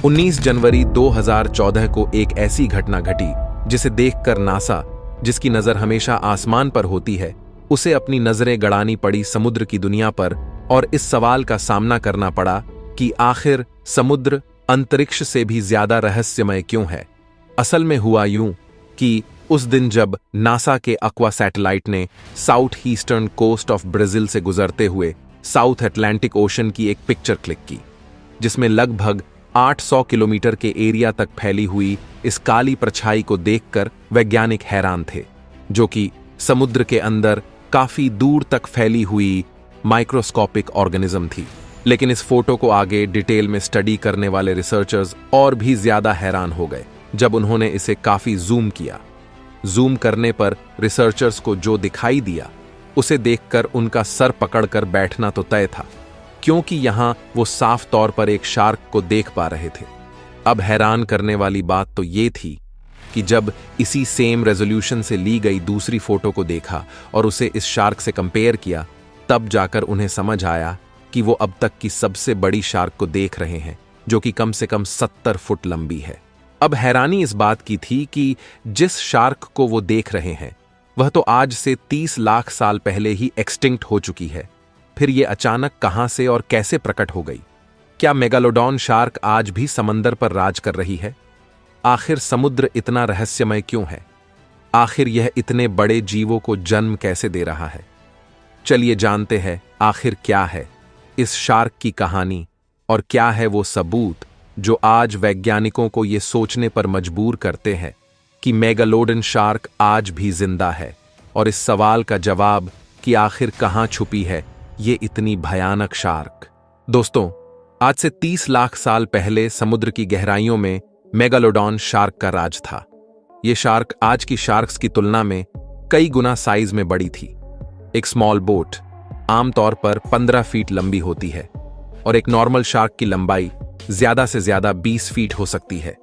19 जनवरी 2014 को एक ऐसी घटना घटी जिसे देखकर नासा, जिसकी नजर हमेशा आसमान पर होती है, उसे अपनी नजरें गड़ानी पड़ी समुद्र की दुनिया पर और इस सवाल का सामना करना पड़ा कि आखिर समुद्र अंतरिक्ष से भी ज्यादा रहस्यमय क्यों है। असल में हुआ यूं कि उस दिन जब नासा के अक्वा सैटेलाइट ने south eastern coast of Brazil से गुजरते हुए साउथ अटलांटिक ओशन की एक पिक्चर क्लिक की, जिसमें लगभग 800 किलोमीटर के एरिया तक फैली हुई इस काली परछाई को देखकर वैज्ञानिक हैरान थे, जो कि समुद्र के अंदर काफी दूर तक फैली हुई माइक्रोस्कोपिक ऑर्गेनिज्म थी। लेकिन इस फोटो को आगे डिटेल में स्टडी करने वाले रिसर्चर्स और भी ज्यादा हैरान हो गए जब उन्होंने इसे काफी जूम किया। जूम करने पर रिसर्चर्स को जो दिखाई दिया उसे देखकर उनका सर पकड़कर बैठना तो तय था, क्योंकि यहां वो साफ तौर पर एक शार्क को देख पा रहे थे। अब हैरान करने वाली बात तो ये थी कि जब इसी सेम रेजोल्यूशन से ली गई दूसरी फोटो को देखा और उसे इस शार्क से कंपेयर किया, तब जाकर उन्हें समझ आया कि वो अब तक की सबसे बड़ी शार्क को देख रहे हैं, जो कि कम से कम 70 फुट लंबी है। अब हैरानी इस बात की थी कि जिस शार्क को वो देख रहे हैं वह तो आज से 30 लाख साल पहले ही एक्सटिंक्ट हो चुकी है। फिर ये अचानक कहां से और कैसे प्रकट हो गई? क्या मेगालोडॉन शार्क आज भी समंदर पर राज कर रही है? आखिर समुद्र इतना रहस्यमय क्यों है? आखिर यह इतने बड़े जीवों को जन्म कैसे दे रहा है? चलिए जानते हैं आखिर क्या है इस शार्क की कहानी और क्या है वो सबूत जो आज वैज्ञानिकों को ये सोचने पर मजबूर करते हैं कि मेगालोडन शार्क आज भी जिंदा है, और इस सवाल का जवाब कि आखिर कहां छुपी है ये इतनी भयानक शार्क। दोस्तों, आज से 30 लाख साल पहले समुद्र की गहराइयों में मेगालोडॉन शार्क का राज था। यह शार्क आज की शार्क्स की तुलना में कई गुना साइज में बड़ी थी। एक स्मॉल बोट आमतौर पर 15 फीट लंबी होती है और एक नॉर्मल शार्क की लंबाई ज्यादा से ज्यादा 20 फीट हो सकती है,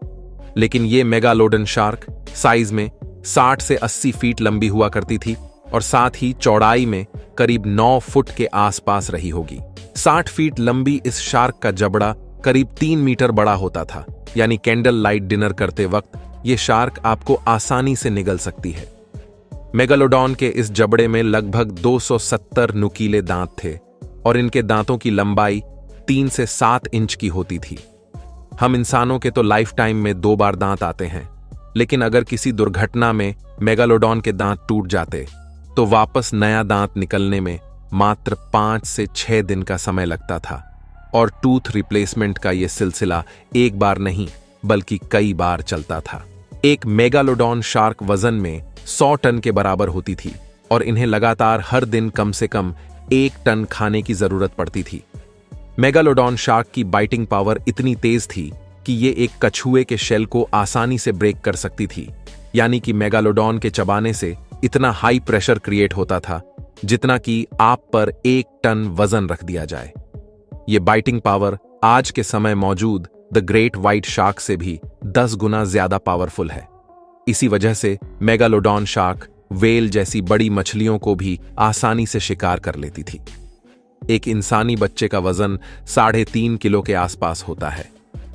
लेकिन यह मेगालोडन शार्क साइज में 60 से 80 फीट लंबी हुआ करती थी और साथ ही चौड़ाई में करीब 9 फुट के आसपास रही होगी। 60 फीट लंबी इस शार्क का जबड़ा करीब 3 मीटर बड़ा होता था, यानी कैंडल लाइट डिनर करते वक्त यह शार्क आपको आसानी से निगल सकती है। मेगालोडॉन के इस जबड़े में लगभग 270 नुकीले दांत थे और इनके दांतों की लंबाई 3 से 7 इंच की होती थी। हम इंसानों के तो लाइफ टाइम में 2 बार दांत आते हैं, लेकिन अगर किसी दुर्घटना में मेगालोडॉन के दांत टूट जाते तो वापस नया दांत निकलने में मात्र 5 से 6 दिन का समय लगता था, और टूथ रिप्लेसमेंट का यह सिलसिला एक बार नहीं बल्कि कई बार चलता था। एक मेगालोडॉन शार्क वजन में 100 टन के बराबर होती थी और इन्हें लगातार हर दिन कम से कम 1 टन खाने की जरूरत पड़ती थी। मेगालोडॉन शार्क की बाइटिंग पावर इतनी तेज थी कि ये एक कछुए के शेल को आसानी से ब्रेक कर सकती थी, यानी कि मेगालोडॉन के चबाने से इतना हाई प्रेशर क्रिएट होता था जितना कि आप पर 1 टन वजन रख दिया जाए। ये बाइटिंग पावर आज के समय मौजूद द ग्रेट व्हाइट शार्क से भी 10 गुना ज्यादा पावरफुल है। इसी वजह से मेगालोडॉन शार्क वेल जैसी बड़ी मछलियों को भी आसानी से शिकार कर लेती थी। एक इंसानी बच्चे का वजन 3.5 किलो के आसपास होता है।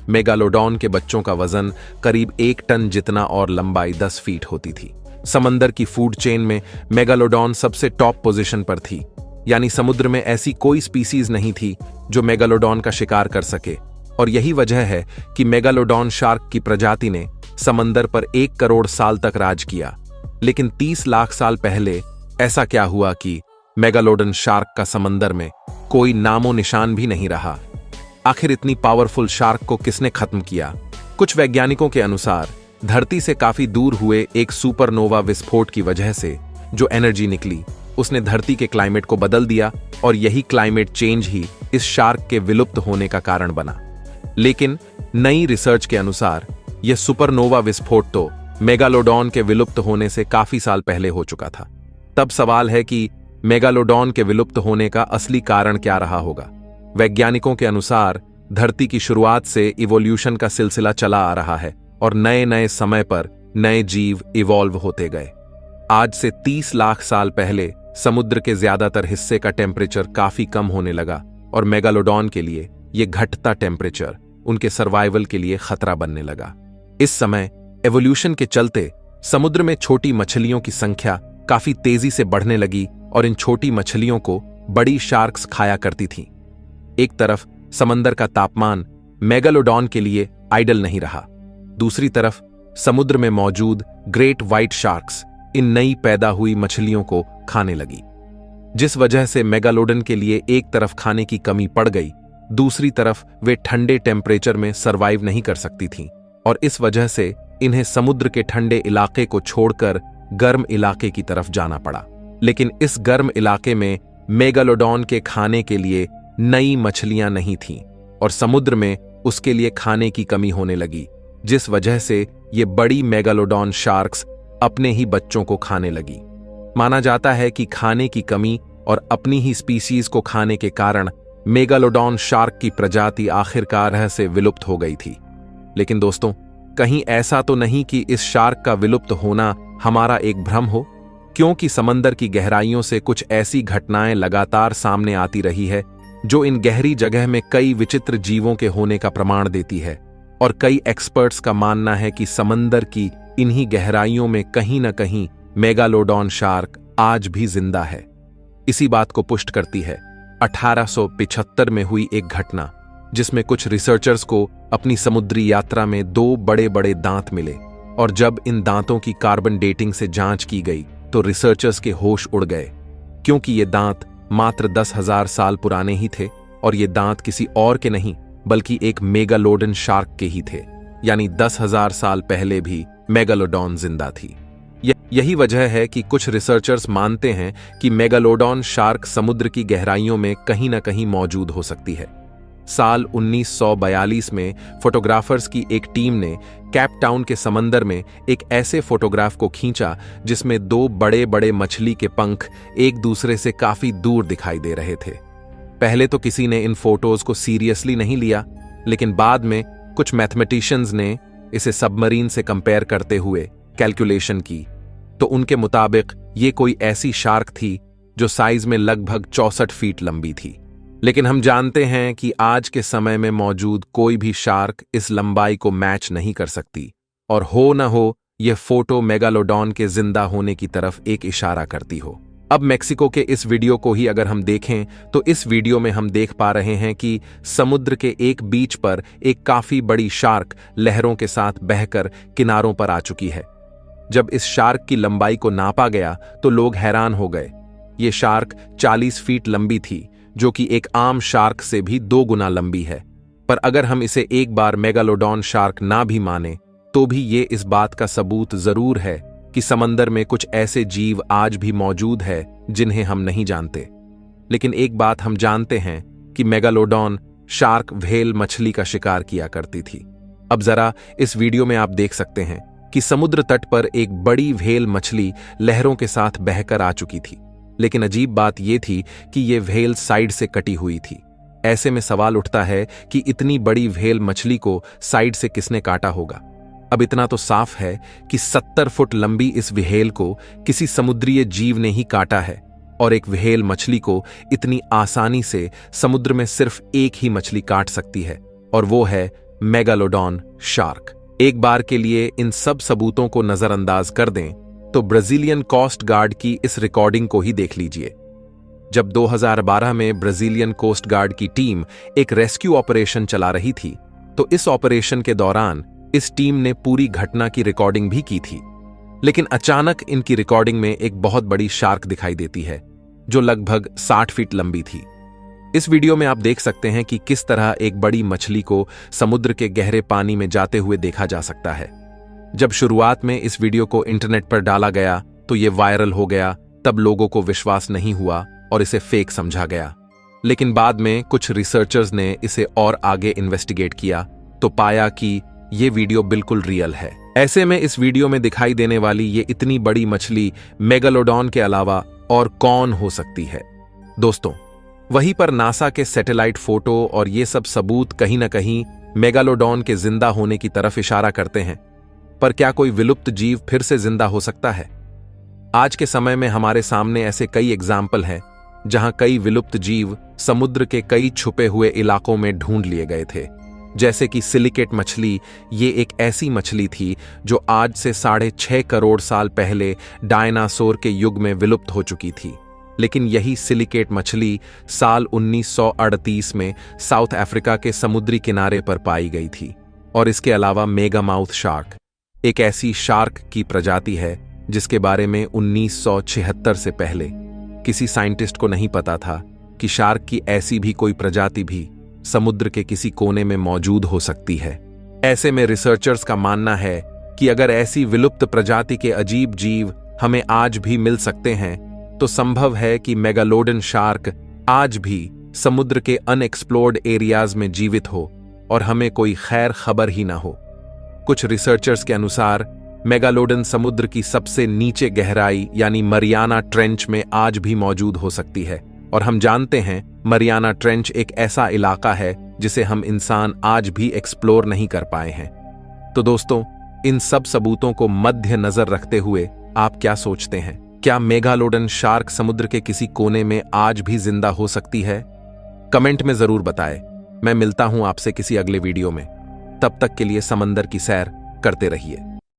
मेगालोडॉन के बच्चों का वजन करीब 1 टन जितना और लंबाई 10 फीट होती थी। समंदर की फूड चेन में मेगालोडॉन सबसे टॉप पोजीशन पर थी, यानी समुद्र में ऐसी कोई स्पीसीज नहीं थी जो मेगालोडॉन का शिकार कर सके, और यही वजह है कि मेगालोडॉन शार्क की प्रजाति ने समंदर पर 1 करोड़ साल तक राज किया। लेकिन 30 लाख साल पहले ऐसा क्या हुआ कि मेगालोडन शार्क का समंदर में कोई नामो निशान भी नहीं रहा? आखिर इतनी पावरफुल शार्क को किसने खत्म किया? कुछ वैज्ञानिकों के अनुसार धरती से काफी दूर हुए एक सुपरनोवा विस्फोट की वजह से जो एनर्जी निकली उसने धरती के क्लाइमेट को बदल दिया, और यही क्लाइमेट चेंज ही इस शार्क के विलुप्त होने का कारण बना। लेकिन नई रिसर्च के अनुसार यह सुपरनोवा विस्फोट तो मेगालोडॉन के विलुप्त होने से काफी साल पहले हो चुका था। तब सवाल है कि मेगालोडॉन के विलुप्त होने का असली कारण क्या रहा होगा? वैज्ञानिकों के अनुसार धरती की शुरुआत से इवोल्यूशन का सिलसिला चला आ रहा है और नए नए समय पर नए जीव इवॉल्व होते गए। आज से 30 लाख साल पहले समुद्र के ज्यादातर हिस्से का टेम्परेचर काफी कम होने लगा और मेगालोडॉन के लिए यह घटता टेम्परेचर उनके सर्वाइवल के लिए खतरा बनने लगा। इस समय एवोल्यूशन के चलते समुद्र में छोटी मछलियों की संख्या काफी तेजी से बढ़ने लगी और इन छोटी मछलियों को बड़ी शार्क्स खाया करती थीं। एक तरफ समंदर का तापमान मेगालोडॉन के लिए आइडल नहीं रहा, दूसरी तरफ समुद्र में मौजूद ग्रेट व्हाइट शार्क्स इन नई पैदा हुई मछलियों को खाने लगी, जिस वजह से मेगालोडन के लिए एक तरफ खाने की कमी पड़ गई, दूसरी तरफ वे ठंडे टेम्परेचर में सर्वाइव नहीं कर सकती थीं और इस वजह से इन्हें समुद्र के ठंडे इलाके को छोड़कर गर्म इलाके की तरफ जाना पड़ा। लेकिन इस गर्म इलाके में मेगालोडॉन के खाने के लिए नई मछलियां नहीं थीं और समुद्र में उसके लिए खाने की कमी होने लगी, जिस वजह से ये बड़ी मेगालोडॉन शार्क्स अपने ही बच्चों को खाने लगी। माना जाता है कि खाने की कमी और अपनी ही स्पीसीज को खाने के कारण मेगालोडॉन शार्क की प्रजाति आखिरकार से विलुप्त हो गई थी। लेकिन दोस्तों, कहीं ऐसा तो नहीं कि इस शार्क का विलुप्त होना हमारा एक भ्रम हो, क्योंकि समंदर की गहराइयों से कुछ ऐसी घटनाएं लगातार सामने आती रही है जो इन गहरी जगह में कई विचित्र जीवों के होने का प्रमाण देती है और कई एक्सपर्ट्स का मानना है कि समंदर की इन्हीं गहराइयों में कहीं न कहीं मेगालोडॉन शार्क आज भी जिंदा है। इसी बात को पुष्ट करती है 1875 में हुई एक घटना, जिसमें कुछ रिसर्चर्स को अपनी समुद्री यात्रा में 2 बड़े बड़े दांत मिले और जब इन दांतों की कार्बन डेटिंग से जांच की गई तो रिसर्चर्स के होश उड़ गए, क्योंकि ये दांत मात्र 10,000 साल पुराने ही थे और ये दांत किसी और के नहीं बल्कि एक मेगालोडन शार्क के ही थे, यानी 10,000 साल पहले भी मेगालोडॉन जिंदा थी। यही वजह है कि कुछ रिसर्चर्स मानते हैं कि मेगालोडॉन शार्क समुद्र की गहराइयों में कहीं न कहीं मौजूद हो सकती है। साल 1942 में फोटोग्राफर्स की एक टीम ने कैप टाउन के समंदर में एक ऐसे फोटोग्राफ को खींचा जिसमें 2 बड़े बड़े मछली के पंख एक दूसरे से काफी दूर दिखाई दे रहे थे। पहले तो किसी ने इन फोटोज को सीरियसली नहीं लिया, लेकिन बाद में कुछ मैथमेटिशियंस ने इसे सबमरीन से कंपेयर करते हुए कैलकुलेशन की तो उनके मुताबिक ये कोई ऐसी शार्क थी जो साइज में लगभग 64 फीट लंबी थी। लेकिन हम जानते हैं कि आज के समय में मौजूद कोई भी शार्क इस लंबाई को मैच नहीं कर सकती और हो न हो यह फोटो मेगालोडॉन के जिंदा होने की तरफ एक इशारा करती हो। अब मेक्सिको के इस वीडियो को ही अगर हम देखें तो इस वीडियो में हम देख पा रहे हैं कि समुद्र के एक बीच पर एक काफी बड़ी शार्क लहरों के साथ बहकर किनारों पर आ चुकी है। जब इस शार्क की लंबाई को नापा गया तो लोग हैरान हो गए। ये शार्क 40 फीट लंबी थी, जो कि एक आम शार्क से भी 2 गुना लंबी है। पर अगर हम इसे एक बार मेगालोडॉन शार्क ना भी माने तो भी ये इस बात का सबूत जरूर है कि समंदर में कुछ ऐसे जीव आज भी मौजूद है जिन्हें हम नहीं जानते। लेकिन एक बात हम जानते हैं कि मेगालोडॉन शार्क व्हेल मछली का शिकार किया करती थी। अब जरा इस वीडियो में आप देख सकते हैं कि समुद्र तट पर एक बड़ी व्हेल मछली लहरों के साथ बहकर आ चुकी थी। लेकिन अजीब बात यह थी कि यह व्हेल साइड से कटी हुई थी। ऐसे में सवाल उठता है कि इतनी बड़ी व्हेल मछली को साइड से किसने काटा होगा। अब इतना तो साफ है कि 70 फुट लंबी इस व्हेल को किसी समुद्रीय जीव ने ही काटा है और एक व्हेल मछली को इतनी आसानी से समुद्र में सिर्फ एक ही मछली काट सकती है और वो है मेगालोडॉन शार्क। एक बार के लिए इन सब सबूतों को नजरअंदाज कर दें तो ब्राजीलियन कोस्ट गार्ड की इस रिकॉर्डिंग को ही देख लीजिए। जब 2012 में ब्राजीलियन कोस्ट गार्ड की टीम एक रेस्क्यू ऑपरेशन चला रही थी तो इस ऑपरेशन के दौरान इस टीम ने पूरी घटना की रिकॉर्डिंग भी की थी। लेकिन अचानक इनकी रिकॉर्डिंग में एक बहुत बड़ी शार्क दिखाई देती है जो लगभग 60 फीट लंबी थी। इस वीडियो में आप देख सकते हैं कि किस तरह एक बड़ी मछली को समुद्र के गहरे पानी में जाते हुए देखा जा सकता है। जब शुरुआत में इस वीडियो को इंटरनेट पर डाला गया तो ये वायरल हो गया, तब लोगों को विश्वास नहीं हुआ और इसे फेक समझा गया। लेकिन बाद में कुछ रिसर्चर्स ने इसे और आगे इन्वेस्टिगेट किया तो पाया कि ये वीडियो बिल्कुल रियल है। ऐसे में इस वीडियो में दिखाई देने वाली ये इतनी बड़ी मछली मेगालोडॉन के अलावा और कौन हो सकती है। दोस्तों, वहीं पर नासा के सैटेलाइट फोटो और ये सब सबूत कहीं ना कहीं मेगालोडॉन के जिंदा होने की तरफ इशारा करते हैं। पर क्या कोई विलुप्त जीव फिर से जिंदा हो सकता है? आज के समय में हमारे सामने ऐसे कई एग्जाम्पल हैं जहां कई विलुप्त जीव समुद्र के कई छुपे हुए इलाकों में ढूंढ लिए गए थे। जैसे कि सिलिकेट मछली। ये एक ऐसी मछली थी जो आज से 6.5 करोड़ साल पहले डायनासोर के युग में विलुप्त हो चुकी थी। लेकिन यही सिलिकेट मछली साल 1938 में साउथ अफ्रीका के समुद्री किनारे पर पाई गई थी। और इसके अलावा मेगामाउथ शार्क एक ऐसी शार्क की प्रजाति है जिसके बारे में 1976 से पहले किसी साइंटिस्ट को नहीं पता था कि शार्क की ऐसी भी कोई प्रजाति भी समुद्र के किसी कोने में मौजूद हो सकती है। ऐसे में रिसर्चर्स का मानना है कि अगर ऐसी विलुप्त प्रजाति के अजीब जीव हमें आज भी मिल सकते हैं तो संभव है कि मेगालोडन शार्क आज भी समुद्र के अनएक्सप्लोर्ड एरियाज में जीवित हो और हमें कोई खैर खबर ही ना हो। कुछ रिसर्चर्स के अनुसार मेगालोडन समुद्र की सबसे नीचे गहराई यानी मरियाना ट्रेंच में आज भी मौजूद हो सकती है। और हम जानते हैं मरियाना ट्रेंच एक ऐसा इलाका है जिसे हम इंसान आज भी एक्सप्लोर नहीं कर पाए हैं। तो दोस्तों, इन सब सबूतों को मध्य नजर रखते हुए आप क्या सोचते हैं? क्या मेगालोडन शार्क समुद्र के किसी कोने में आज भी जिंदा हो सकती है? कमेंट में जरूर बताएं। मैं मिलता हूं आपसे किसी अगले वीडियो में। तब तक के लिए समंदर की सैर करते रहिए।